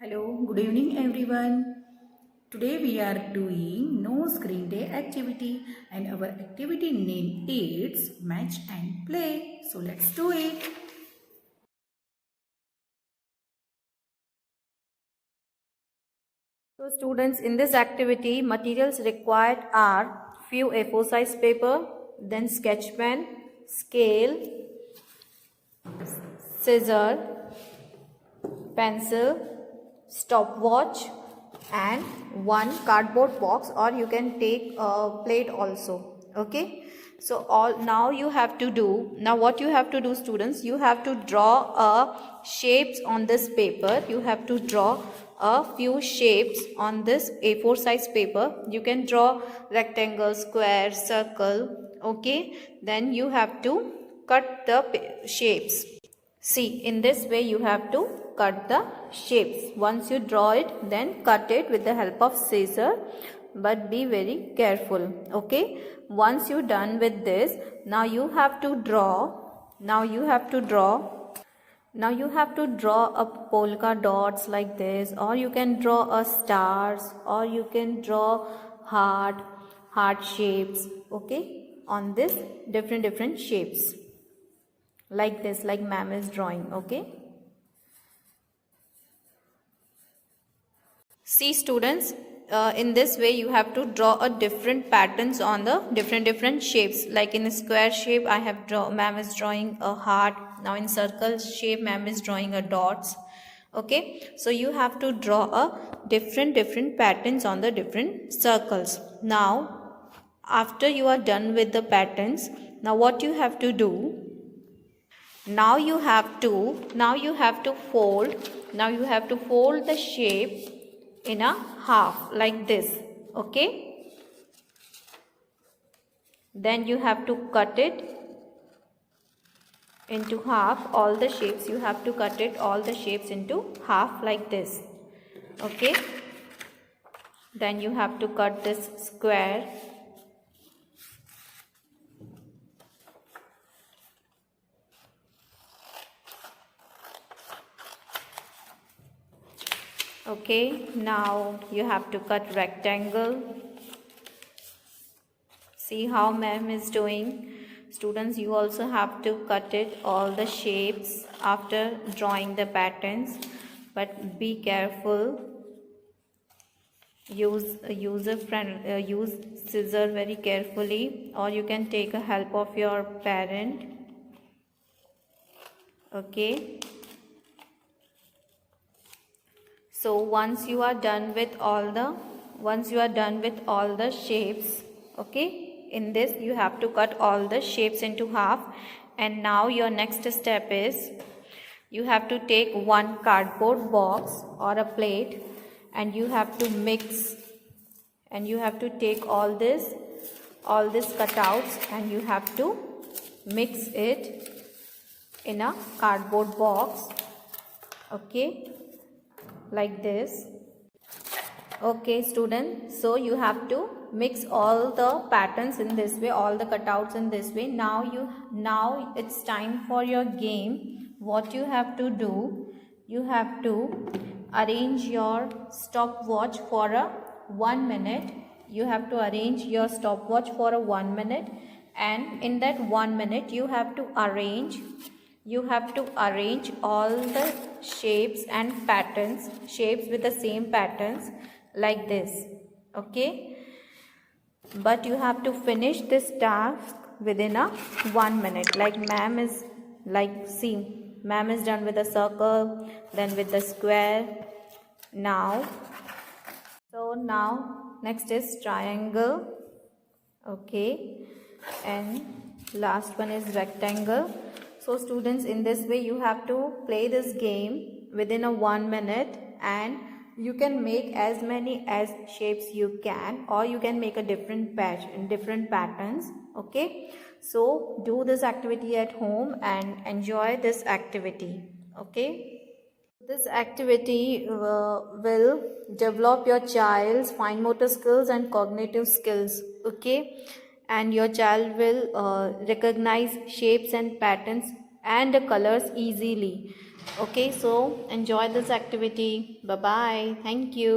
Hello, good evening everyone. Today we are doing no screen day activity and our activity name is match and play. So let's do it. So students, in this activity, materials required are few A4 size paper, then sketch pen, scale, scissor, pencil, stopwatch and one cardboard box, or you can take a plate also. Okay. So now you have to do, now what you have to do students, you have to draw shapes on this paper. You have to draw a few shapes on this A4 size paper. You can draw rectangle, square, circle. Okay. Then you have to cut the shapes. See, in this way you have to cut the shapes. Once you draw it, then cut it with the help of scissor, but be very careful. Okay. Once you're done with this, now you have to draw. Now you have to draw a polka dots like this, or you can draw a stars, or you can draw heart shapes. Okay, on this different shapes like this, like ma'am is drawing. Okay, see students, in this way you have to draw a different patterns on the different shapes. Like in a square shape I have ma'am is drawing a heart. Now in circle shape ma'am is drawing a dots. Okay, so you have to draw a different patterns on the different circles. Now after you are done with the patterns, now what you have to do, now you have to fold the shape in a half like this. Okay, then you have to cut it into half. All the shapes you have to cut it, all the shapes into half like this. Okay, then you have to cut this square. Okay, now you have to cut rectangle. See how ma'am is doing. Students, you also have to cut it, all the shapes after drawing the patterns, but be careful. Use scissor very carefully, or you can take a help of your parent. Okay, so once you are done with all the shapes, okay, in this you have to cut all the shapes into half. And now your next step is, you have to take one cardboard box or a plate, and you have to mix, and you have to take all this cutouts, and you have to mix it in a cardboard box. Okay, like this. Okay student, so you have to mix all the patterns in this way, all the cutouts in this way. Now it's time for your game. What you have to do, you have to arrange your stopwatch for a 1 minute. You have to arrange your stopwatch for a 1 minute, and in that 1 minute you have to arrange all the shapes and patterns, shapes with the same patterns like this. Okay, but you have to finish this task within a 1 minute. Like ma'am is, like, see, ma'am is done with the circle, then with the square. Now next is triangle. Okay, and last one is rectangle. So students, in this way you have to play this game within a 1 minute, and you can make as many as shapes you can, or you can make a different patterns. Okay, so do this activity at home and enjoy this activity. Okay, this activity will develop your child's fine motor skills and cognitive skills. Okay, and your child will recognize shapes and patterns and the colors easily. Okay, so enjoy this activity. Bye bye. Thank you.